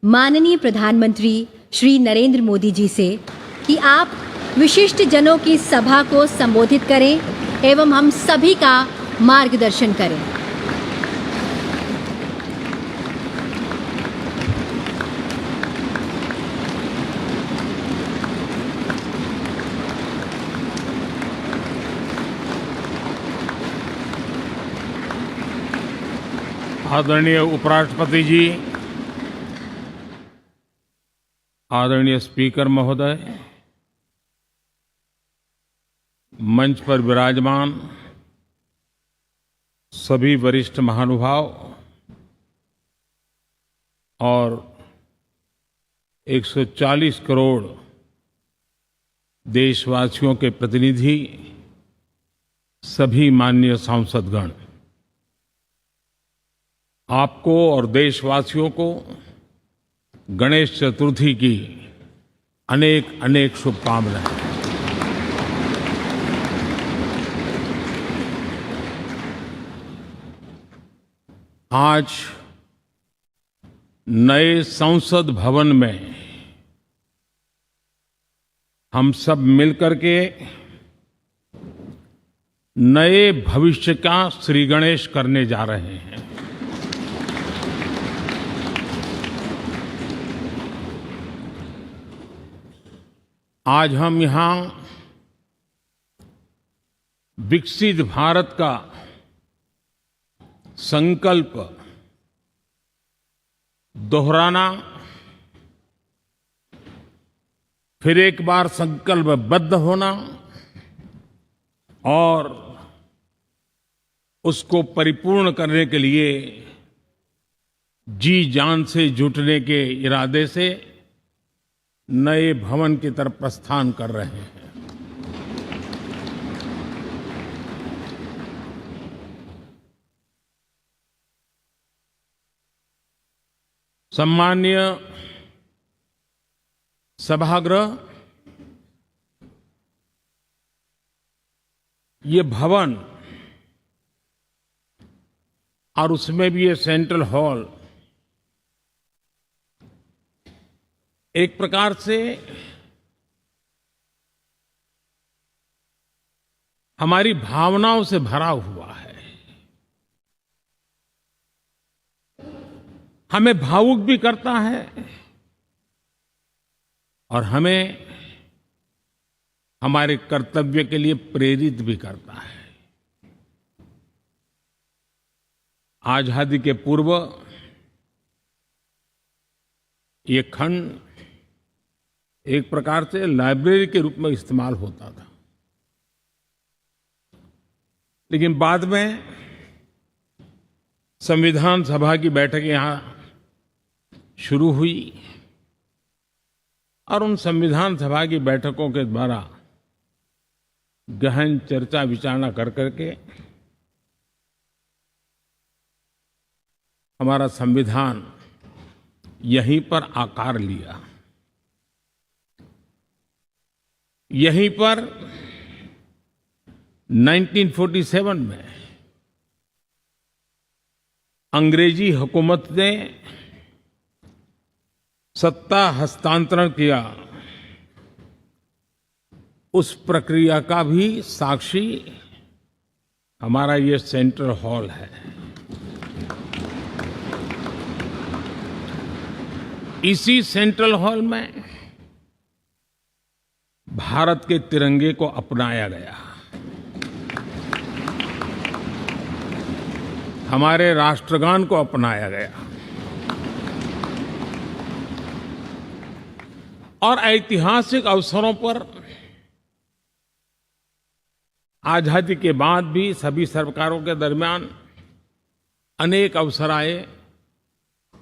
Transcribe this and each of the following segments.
माननीय प्रधानमंत्री श्री नरेंद्र मोदी जी से कि आप विशिष्ट जनों की सभा को संबोधित करें एवं हम सभी का मार्गदर्शन करें। आदरणीय उपराष्ट्रपति जी, आदरणीय स्पीकर महोदय, मंच पर विराजमान सभी वरिष्ठ महानुभाव और 140 करोड़ देशवासियों के प्रतिनिधि, सभी माननीय सांसदगण, आपको और देशवासियों को गणेश चतुर्थी की अनेक अनेक शुभकामनाएं। आज नए संसद भवन में हम सब मिलकर के नए भविष्य का श्री गणेश करने जा रहे हैं। आज हम यहाँ विकसित भारत का संकल्प दोहराना, फिर एक बार संकल्पबद्ध होना और उसको परिपूर्ण करने के लिए जी जान से जुटने के इरादे से नए भवन की तरफ प्रस्थान कर रहे हैं। सम्माननीय सभागृह, ये भवन और उसमें भी ये सेंट्रल हॉल एक प्रकार से हमारी भावनाओं से भरा हुआ है। हमें भावुक भी करता है और हमें हमारे कर्तव्य के लिए प्रेरित भी करता है। आजादी के पूर्व ये खंड एक प्रकार से लाइब्रेरी के रूप में इस्तेमाल होता था, लेकिन बाद में संविधान सभा की बैठक यहाँ शुरू हुई और उन संविधान सभा की बैठकों के द्वारा गहन चर्चा विचारणा कर करके हमारा संविधान यहीं पर आकार लिया। यहीं पर 1947 में अंग्रेजी हुकूमत ने सत्ता हस्तांतरण किया, उस प्रक्रिया का भी साक्षी हमारा ये सेंट्रल हॉल है। इसी सेंट्रल हॉल में भारत के तिरंगे को अपनाया गया, हमारे राष्ट्रगान को अपनाया गया और ऐतिहासिक अवसरों पर आजादी के बाद भी सभी सरकारों के दरमियान अनेक अवसर आए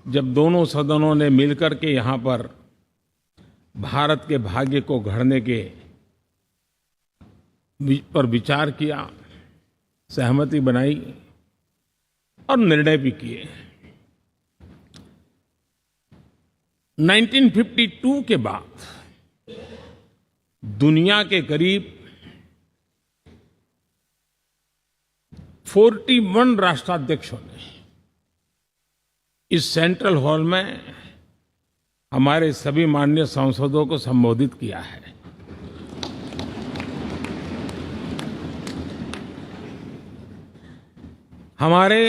जब दोनों सदनों ने मिलकर के यहाँ पर भारत के भाग्य को गढ़ने के पर विचार किया, सहमति बनाई और निर्णय भी किए। 1952 के बाद दुनिया के करीब 41 राष्ट्राध्यक्षों ने इस सेंट्रल हॉल में हमारे सभी माननीय सांसदों को संबोधित किया है। हमारे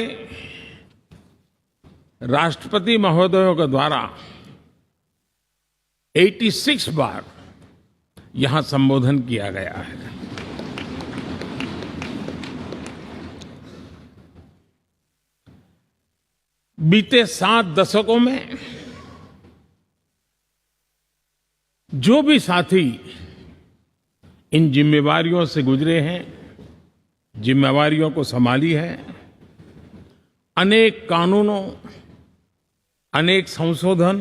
राष्ट्रपति महोदयों के द्वारा 86 बार यहां संबोधन किया गया है। बीते 7 दशकों में जो भी साथी इन जिम्मेवारियों से गुजरे हैं, जिम्मेवारियों को संभाली है, अनेक कानूनों, अनेक संशोधन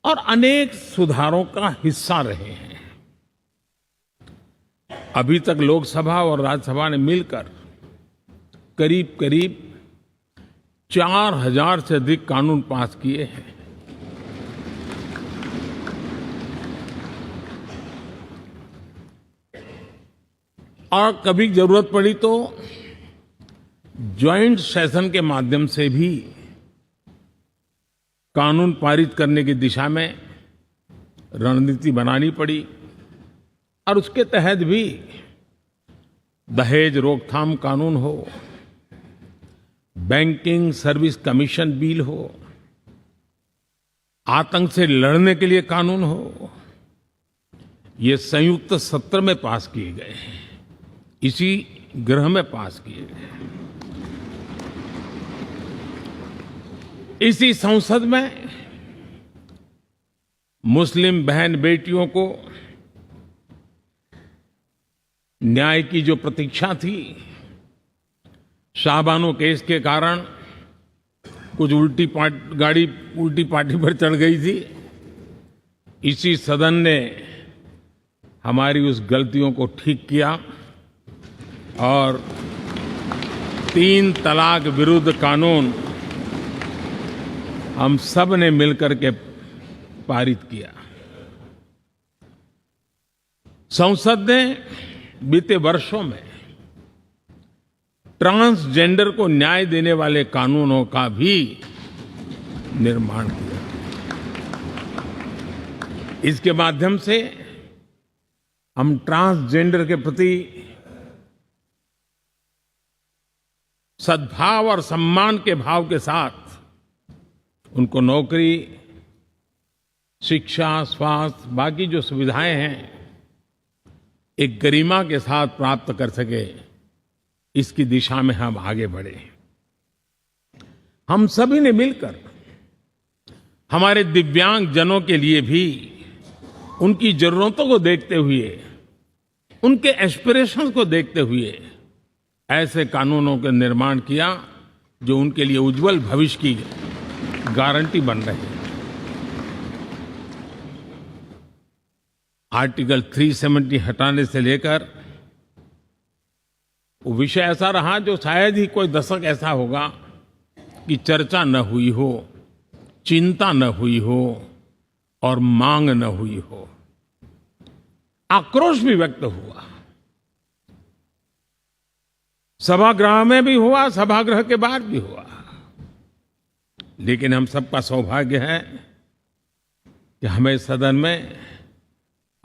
और अनेक सुधारों का हिस्सा रहे हैं। अभी तक लोकसभा और राज्यसभा ने मिलकर करीब करीब 4000 से अधिक कानून पास किए हैं। और कभी जरूरत पड़ी तो ज्वाइंट सेशन के माध्यम से भी कानून पारित करने की दिशा में रणनीति बनानी पड़ी और उसके तहत भी दहेज रोकथाम कानून हो, बैंकिंग सर्विस कमीशन बिल हो, आतंक से लड़ने के लिए कानून हो, ये संयुक्त सत्र में पास किए गए हैं, इसी गृह में पास किए गए। इसी संसद में मुस्लिम बहन बेटियों को न्याय की जो प्रतीक्षा थी, शाहबानो केस के कारण कुछ गाड़ी उल्टी पार्टी पर चढ़ गई थी, इसी सदन ने हमारी उस गलतियों को ठीक किया और 3 तलाक विरुद्ध कानून हम सब ने मिलकर के पारित किया। संसद ने बीते वर्षों में ट्रांसजेंडर को न्याय देने वाले कानूनों का भी निर्माण किया। इसके माध्यम से हम ट्रांसजेंडर के प्रति सद्भाव और सम्मान के भाव के साथ उनको नौकरी, शिक्षा, स्वास्थ्य, बाकी जो सुविधाएं हैं, एक गरिमा के साथ प्राप्त कर सके, इसकी दिशा में हम आगे बढ़े। हम सभी ने मिलकर हमारे दिव्यांग जनों के लिए भी उनकी जरूरतों को देखते हुए, उनके एस्पिरेशंस को देखते हुए ऐसे कानूनों का निर्माण किया जो उनके लिए उज्जवल भविष्य की गारंटी बन रहे हैं। आर्टिकल 370 हटाने से लेकर वो विषय ऐसा रहा जो शायद ही कोई दशक ऐसा होगा कि चर्चा न हुई हो, चिंता न हुई हो और मांग न हुई हो। आक्रोश भी व्यक्त हुआ, सभागृह में भी हुआ, सभागृह के बाहर भी हुआ। लेकिन हम सबका सौभाग्य है कि हमें सदन में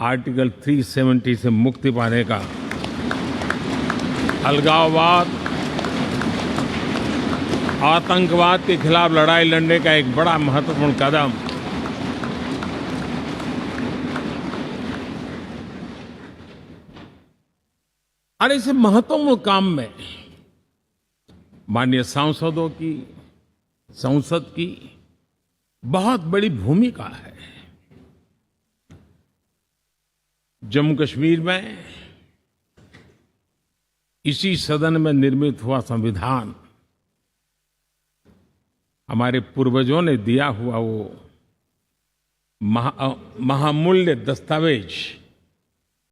आर्टिकल 370 से मुक्ति पाने का, अलगाववाद, आतंकवाद के खिलाफ लड़ाई लड़ने का एक बड़ा महत्वपूर्ण कदम और इस महत्वपूर्ण काम में माननीय सांसदों की, संसद की बहुत बड़ी भूमिका है। जम्मू कश्मीर में इसी सदन में निर्मित हुआ संविधान हमारे पूर्वजों ने दिया हुआ वो महामूल्य दस्तावेज